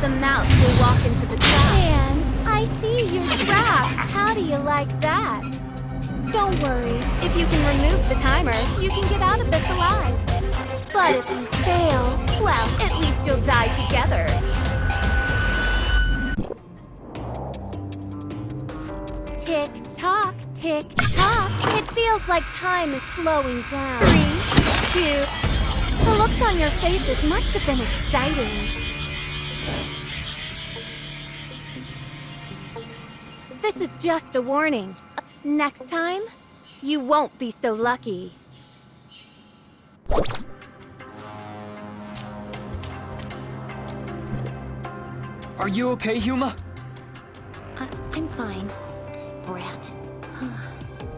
the mouse will walk into the trap. And I see you're trapped. How do you like that? Don't worry. If you can remove the timer, you can get out of this alive. But if you fail, well, at least you'll die together. Tick-tock, tick-tock. It feels like time is slowing down. 3, 2... The looks on your faces must have been exciting. This is just a warning. Next time, you won't be so lucky. Are you okay, Huma? I'm fine. This brat.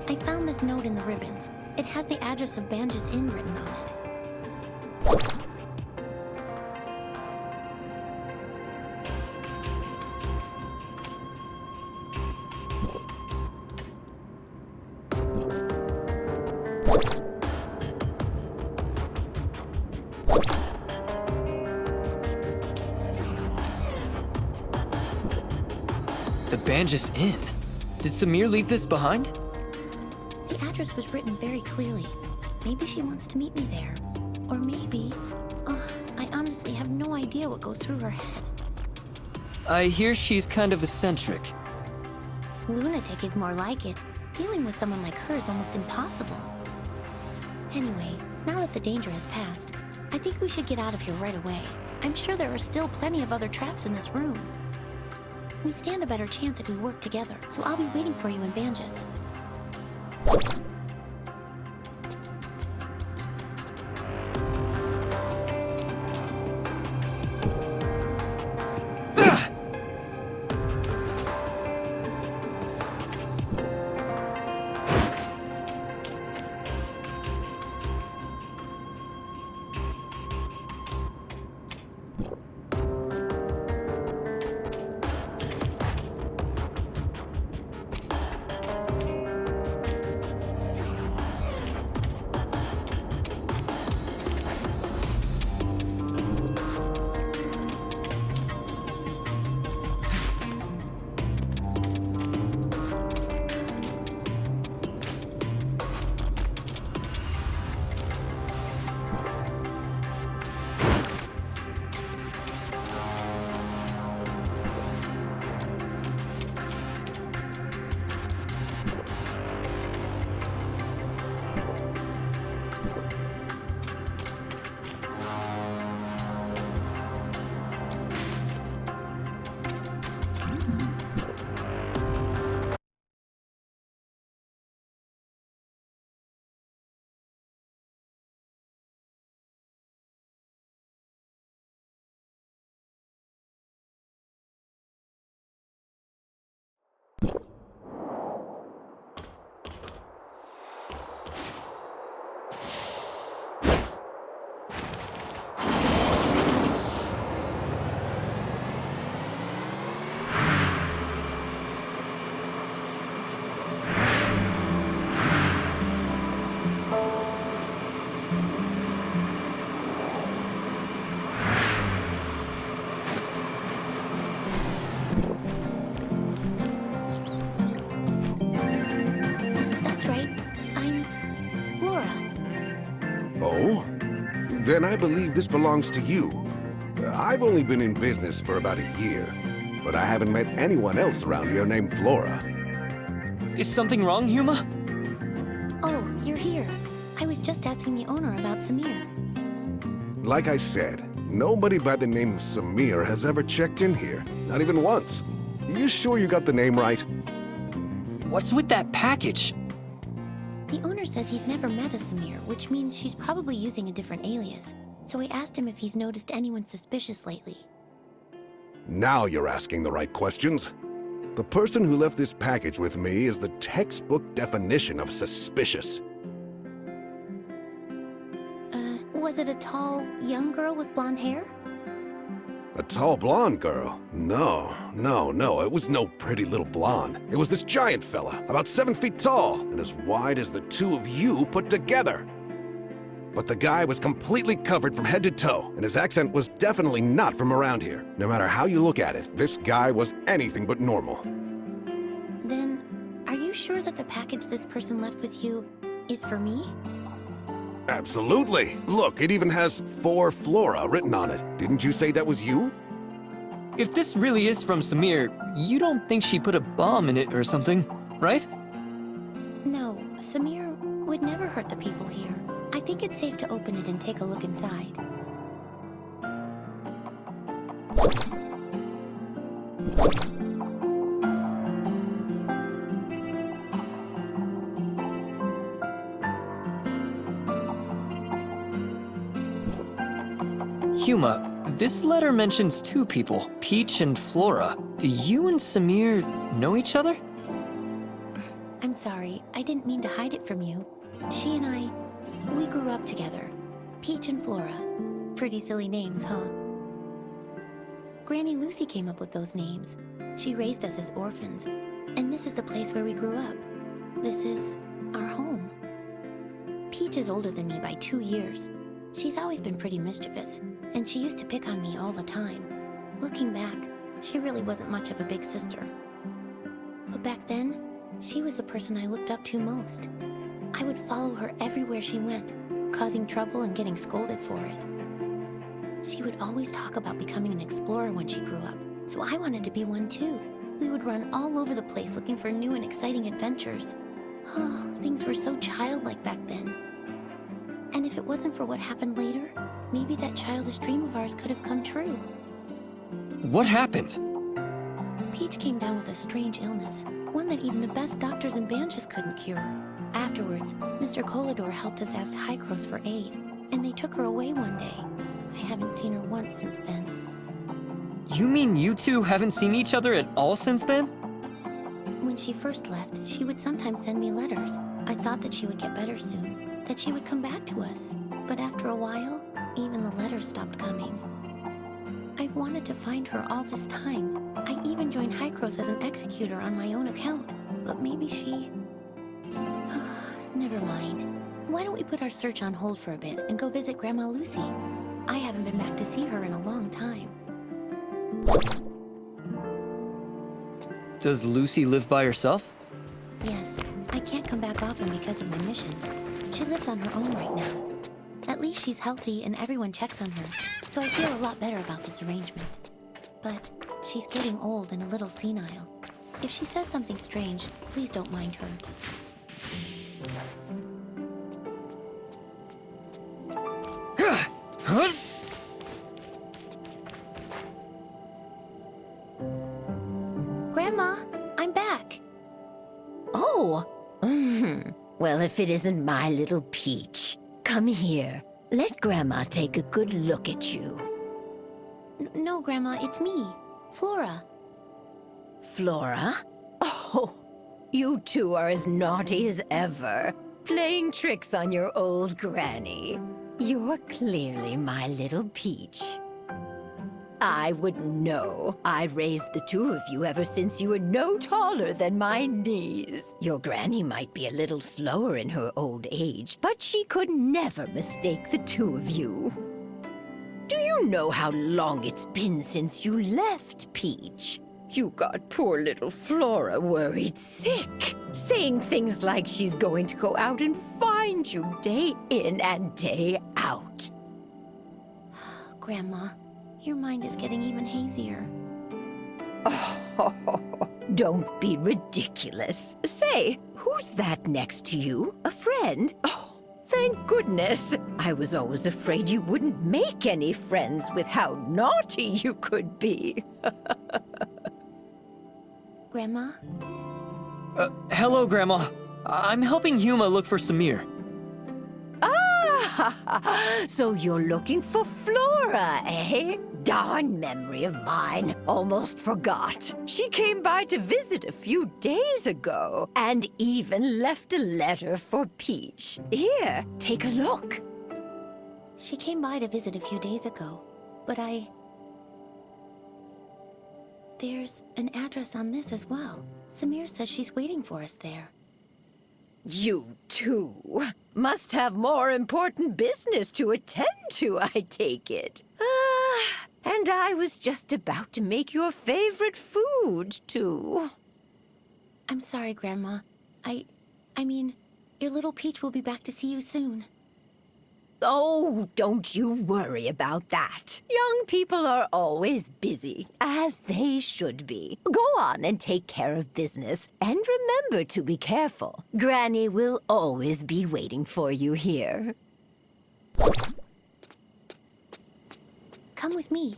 I found this note in the ribbons. It has the address of Banja's Inn written on it. The Banjas Inn. Did Samir leave this behind? The address was written very clearly. Maybe she wants to meet me there. Or maybe... I honestly have no idea what goes through her head. I hear she's kind of eccentric. Lunatic is more like it. Dealing with someone like her is almost impossible. Anyway, now that the danger has passed, I think we should get out of here right away. I'm sure there are still plenty of other traps in this room. We stand a better chance if we work together, so I'll be waiting for you in Banjas. Then I believe this belongs to you. I've only been in business for about a year, but I haven't met anyone else around here named Flora. Is something wrong, Huma? Oh, you're here. I was just asking the owner about Samir. Like I said, nobody by the name of Samir has ever checked in here. Not even once. You sure you got the name right? What's with that package? The owner says he's never met a Samir, which means she's probably using a different alias. So I asked him if he's noticed anyone suspicious lately. Now you're asking the right questions. The person who left this package with me is the textbook definition of suspicious. Was it a tall, young girl with blonde hair? A tall blonde girl? No. It was no pretty little blonde. It was this giant fella, about 7 feet tall, and as wide as the two of you put together. but the guy was completely covered from head to toe, and his accent was definitely not from around here. No matter how you look at it, this guy was anything but normal. Then, are you sure that the package this person left with you is for me? Absolutely. Look, it even has "For Flora" written on it. Didn't you say that was you? If this really is from Samir, you don't think she put a bomb in it or something, right? No, Samir would never hurt the people here. I think it's safe to open it and take a look inside. Huma, this letter mentions two people, Peach and Flora. Do you and Samir know each other? I'm sorry, I didn't mean to hide it from you. She and I, we grew up together. Peach and Flora. Pretty silly names, huh? Granny Lucy came up with those names. She raised us as orphans, and this is the place where we grew up. This is our home. Peach is older than me by 2 years. She's always been pretty mischievous, and she used to pick on me all the time. Looking back, she really wasn't much of a big sister. But back then, she was the person I looked up to most. I would follow her everywhere she went, causing trouble and getting scolded for it. She would always talk about becoming an explorer when she grew up, so I wanted to be one too. We would run all over the place looking for new and exciting adventures. Oh, things were so childlike back then. And if it wasn't for what happened later, maybe that childish dream of ours could have come true. What happened? Peach came down with a strange illness, one that even the best doctors in Banches couldn't cure. Afterwards, Mr. Colador helped us ask Hycros for aid, and they took her away one day. I haven't seen her once since then. You mean you two haven't seen each other at all since then? When she first left, she would sometimes send me letters. I thought that she would get better soon, that she would come back to us. But after a while, even the letters stopped coming. I've wanted to find her all this time. I even joined Hycros as an executor on my own account. But maybe she... Never mind. Why don't we put our search on hold for a bit and go visit Grandma Lucy? I haven't been back to see her in a long time. Does Lucy live by herself? Yes, I can't come back often because of my missions. She lives on her own right now. At least she's healthy and everyone checks on her, so I feel a lot better about this arrangement. But she's getting old and a little senile. If she says something strange, please don't mind her. Huh? Grandma, I'm back. Oh, well, if it isn't my little Peach. Come here. Let Grandma take a good look at you. No, Grandma, it's me, Flora. Flora? Oh, you two are as naughty as ever, playing tricks on your old granny. You're clearly my little Peach. I wouldn't know. I raised the two of you ever since you were no taller than my knees. Your granny might be a little slower in her old age, but she could never mistake the two of you. Do you know how long it's been since you left, Peach? You got poor little Flora worried sick, saying things like she's going to go out and find you day in and day out. Grandma, your mind is getting even hazier. Oh, don't be ridiculous. Say, who's that next to you? A friend? Oh, thank goodness. I was always afraid you wouldn't make any friends with how naughty you could be. Grandma? Hello, Grandma. I'm helping Huma look for Samir. Ah, so you're looking for Flora, eh? Darn memory of mine. Almost forgot. She came by to visit a few days ago, and even left a letter for Peach. Here, take a look. She came by to visit a few days ago, but There's an address on this as well. Samir says she's waiting for us there. You too. Must have more important business to attend to, I take it. And I was just about to make your favorite food, too. I'm sorry, Grandma. I mean, your little Peach will be back to see you soon. Oh, don't you worry about that. Young people are always busy, as they should be. Go on and take care of business, and remember to be careful. Granny will always be waiting for you here. Come with me.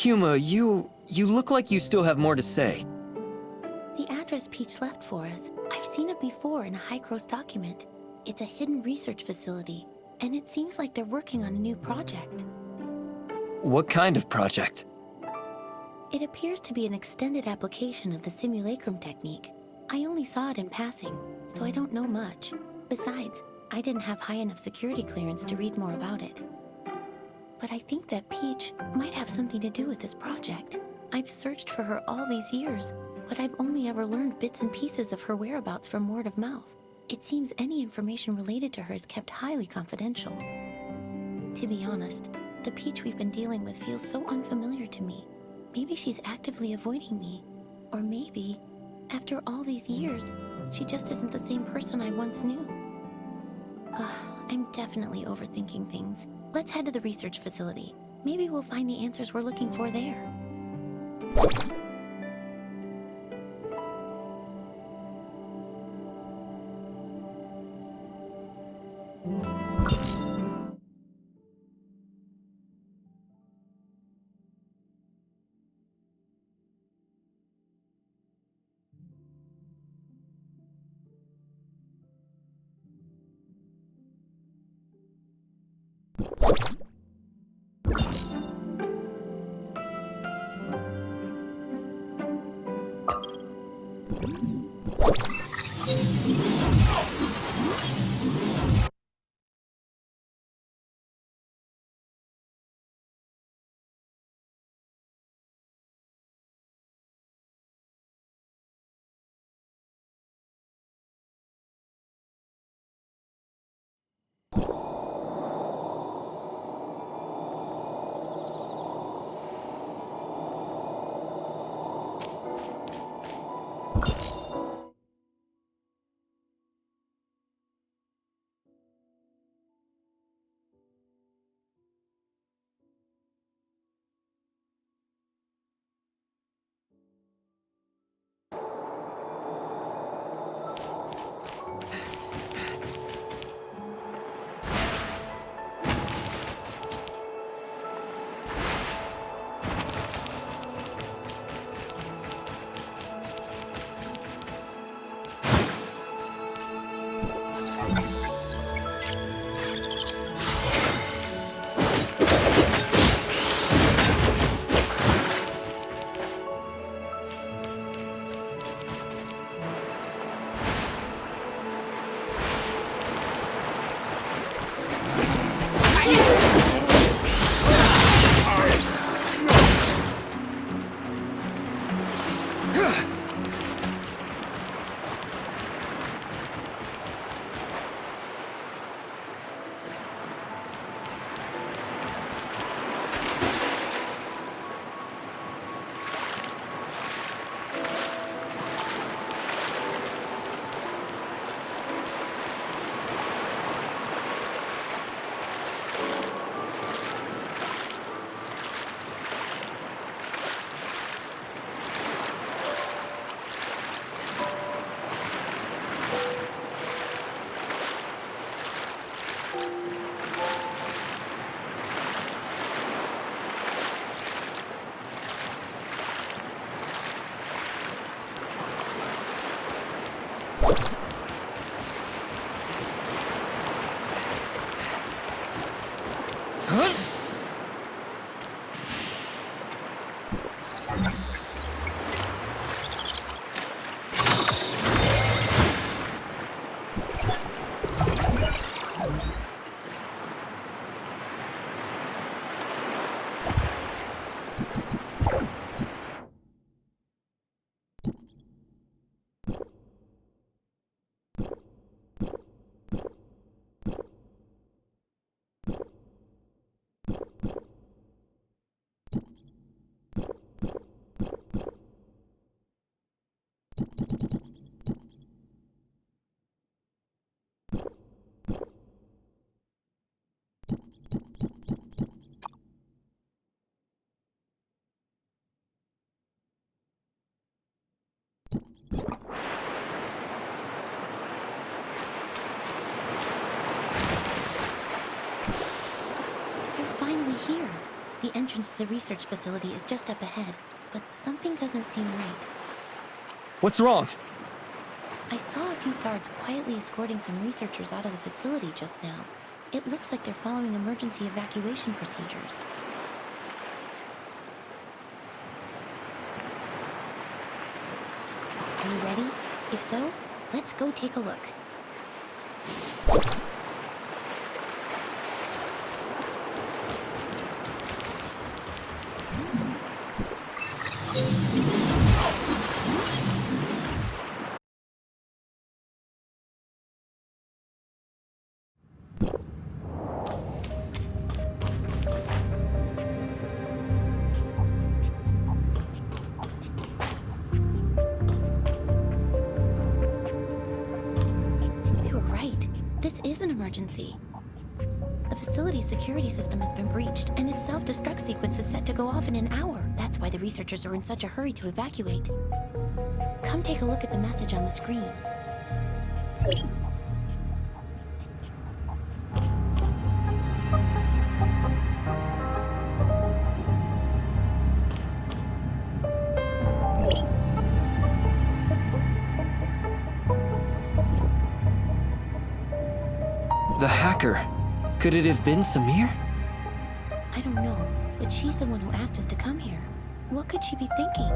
Huma, you look like you still have more to say. The address Peach left for us. I've seen it before in a High-Cross document. It's a hidden research facility, and it seems like they're working on a new project. What kind of project? It appears to be an extended application of the simulacrum technique. I only saw it in passing, so I don't know much. Besides, I didn't have high enough security clearance to read more about it. But I think that Peach might have something to do with this project. I've searched for her all these years, but I've only ever learned bits and pieces of her whereabouts from word of mouth. It seems any information related to her is kept highly confidential. To be honest, the Peach we've been dealing with feels so unfamiliar to me. Maybe she's actively avoiding me. Or maybe, after all these years, she just isn't the same person I once knew. I'm definitely overthinking things. Let's head to the research facility. Maybe we'll find the answers we're looking for there. You're finally here. The entrance to the research facility is just up ahead, but something doesn't seem right. What's wrong? I saw a few guards quietly escorting some researchers out of the facility just now. It looks like they're following emergency evacuation procedures. Are you ready? If so, let's go take a look. This is an emergency. The facility's security system has been breached, and its self-destruct sequence is set to go off in an hour. That's why the researchers are in such a hurry to evacuate. Come take a look at the message on the screen. The hacker. Could it have been Samir? I don't know, but she's the one who asked us to come here. What could she be thinking?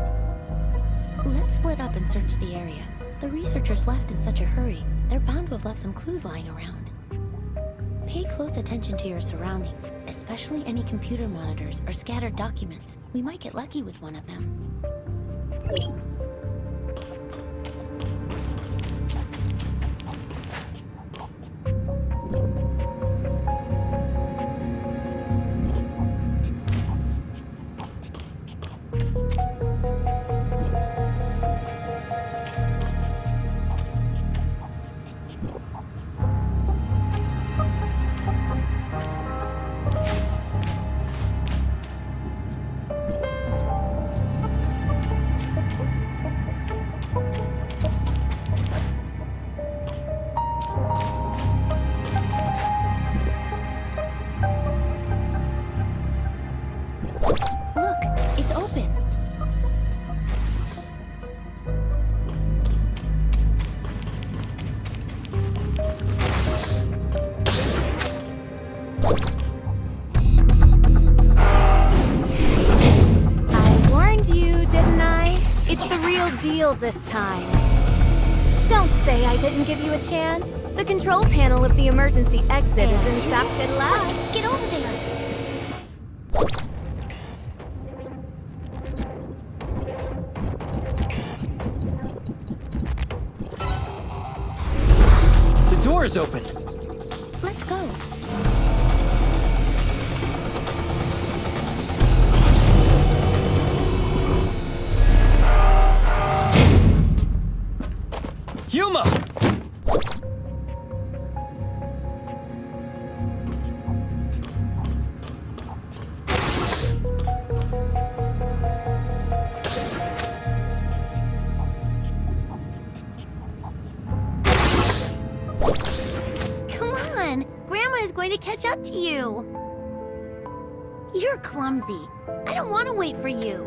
Let's split up and search the area. The researchers left in such a hurry. They're bound to have left some clues lying around. Pay close attention to your surroundings, especially any computer monitors or scattered documents. We might get lucky with one of them. Look, it's open. I warned you, didn't I? It's the real deal this time. Don't say I didn't give you a chance. The control panel of the emergency exit is in Good luck. Get over there. The door is open. Let's go. Yuma! Come on! Grandma is going to catch up to you. You're clumsy. I don't want to wait for you.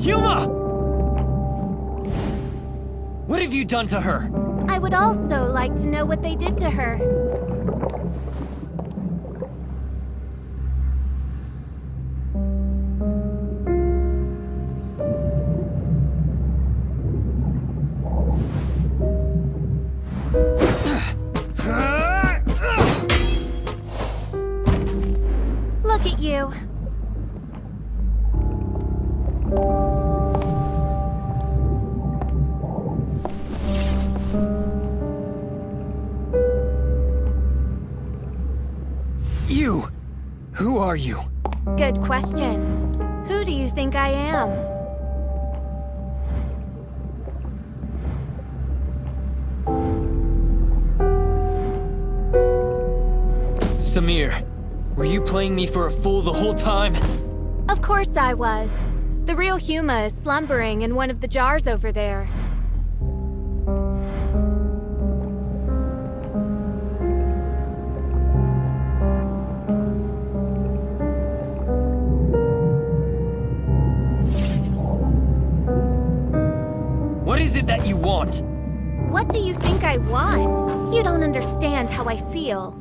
Huma! What have you done to her? I would also like to know what they did to her. Look at you. You! Who are you? Good question. Who do you think I am? Samir, were you playing me for a fool the whole time? Of course I was. The real Huma is slumbering in one of the jars over there. What is it that you want? What do you think I want? You don't understand how I feel.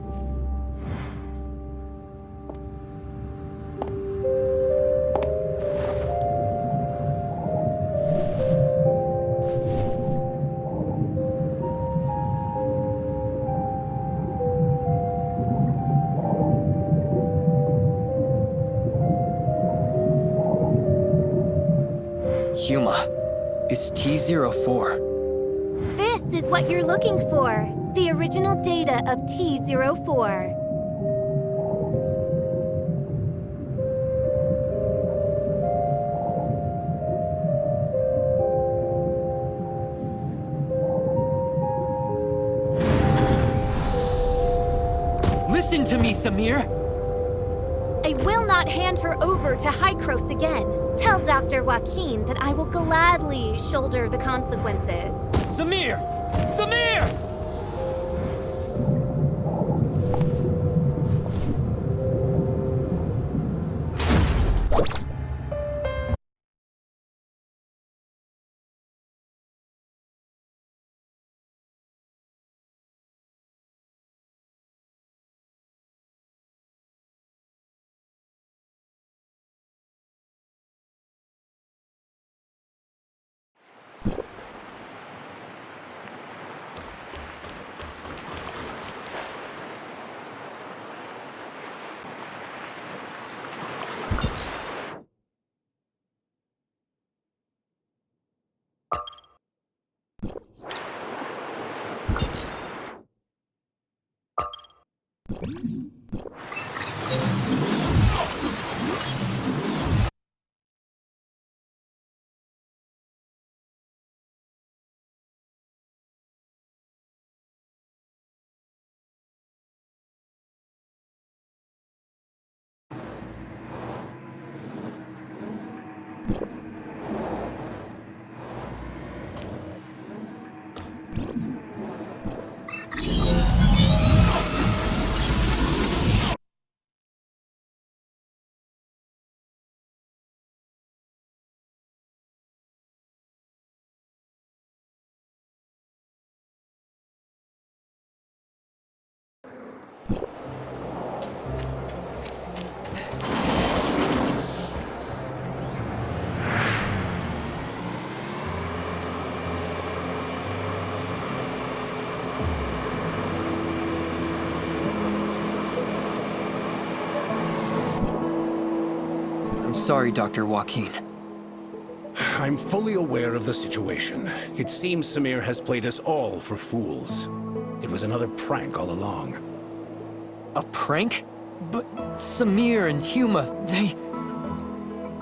Huma, is T-04. This is what you're looking for. The original data of T-04. Listen to me, Samir! I will not hand her over to Hykros again. Tell Dr. Joaquin that I will gladly shoulder the consequences. Samir! Samir! I'm sorry, Dr. Joaquin. I'm fully aware of the situation. It seems Samir has played us all for fools. It was another prank all along. A prank? But Samir and Huma, they...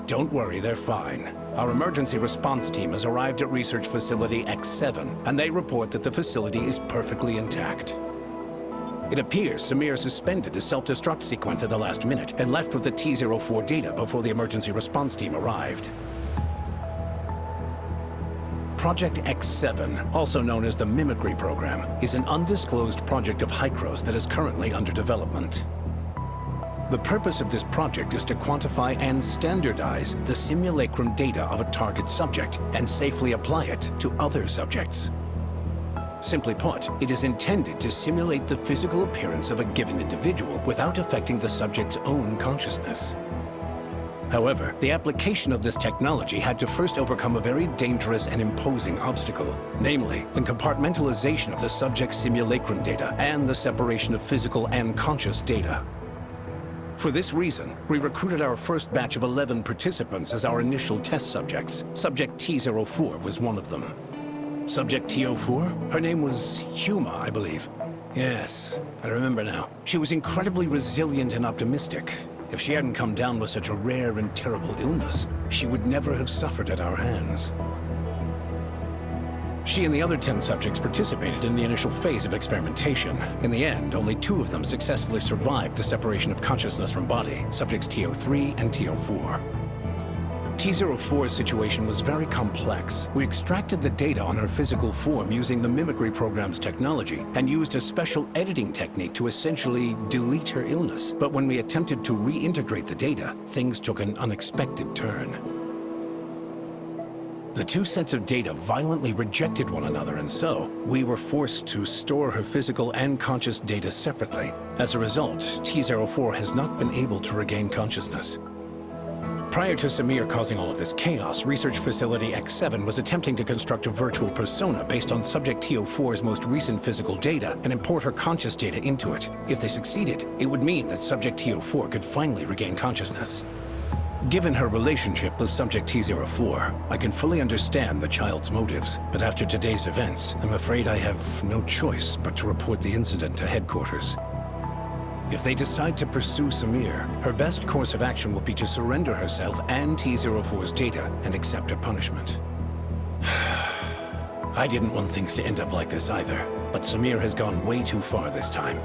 Don't worry, they're fine. Our emergency response team has arrived at Research Facility X7, and they report that the facility is perfectly intact. It appears Samir suspended the self-destruct sequence at the last minute and left with the T-04 data before the emergency response team arrived. Project X7, also known as the Mimicry Program, is an undisclosed project of Hykros that is currently under development. The purpose of this project is to quantify and standardize the simulacrum data of a target subject and safely apply it to other subjects. Simply put, it is intended to simulate the physical appearance of a given individual without affecting the subject's own consciousness. However, the application of this technology had to first overcome a very dangerous and imposing obstacle, namely the compartmentalization of the subject's simulacrum data and the separation of physical and conscious data. For this reason, we recruited our first batch of 11 participants as our initial test subjects. Subject T04 was one of them. Subject T04? Her name was Huma, I believe. Yes, I remember now. She was incredibly resilient and optimistic. If she hadn't come down with such a rare and terrible illness, she would never have suffered at our hands. She and the other 10 subjects participated in the initial phase of experimentation. In the end, only 2 of them successfully survived the separation of consciousness from body, subjects T03 and T04. T04's situation was very complex. We extracted the data on her physical form using the mimicry program's technology and used a special editing technique to essentially delete her illness. But when we attempted to reintegrate the data, things took an unexpected turn. The 2 sets of data violently rejected one another, and so we were forced to store her physical and conscious data separately. As a result, T04 has not been able to regain consciousness. Prior to Samir causing all of this chaos, Research Facility X7 was attempting to construct a virtual persona based on Subject T04's most recent physical data and import her conscious data into it. If they succeeded, it would mean that Subject T04 could finally regain consciousness. Given her relationship with Subject T04, I can fully understand the child's motives, but after today's events, I'm afraid I have no choice but to report the incident to headquarters. If they decide to pursue Samir, her best course of action will be to surrender herself and T04's data and accept her punishment. I didn't want things to end up like this either, but Samir has gone way too far this time.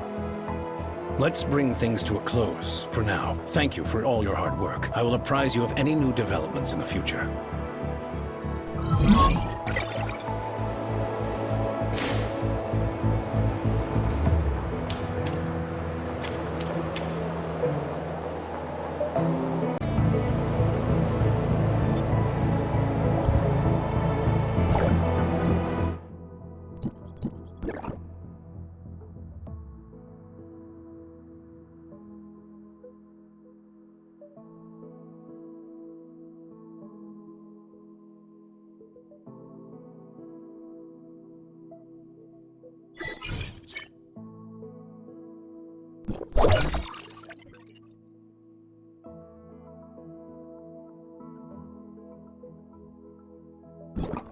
Let's bring things to a close for now. Thank you for all your hard work. I will apprise you of any new developments in the future. You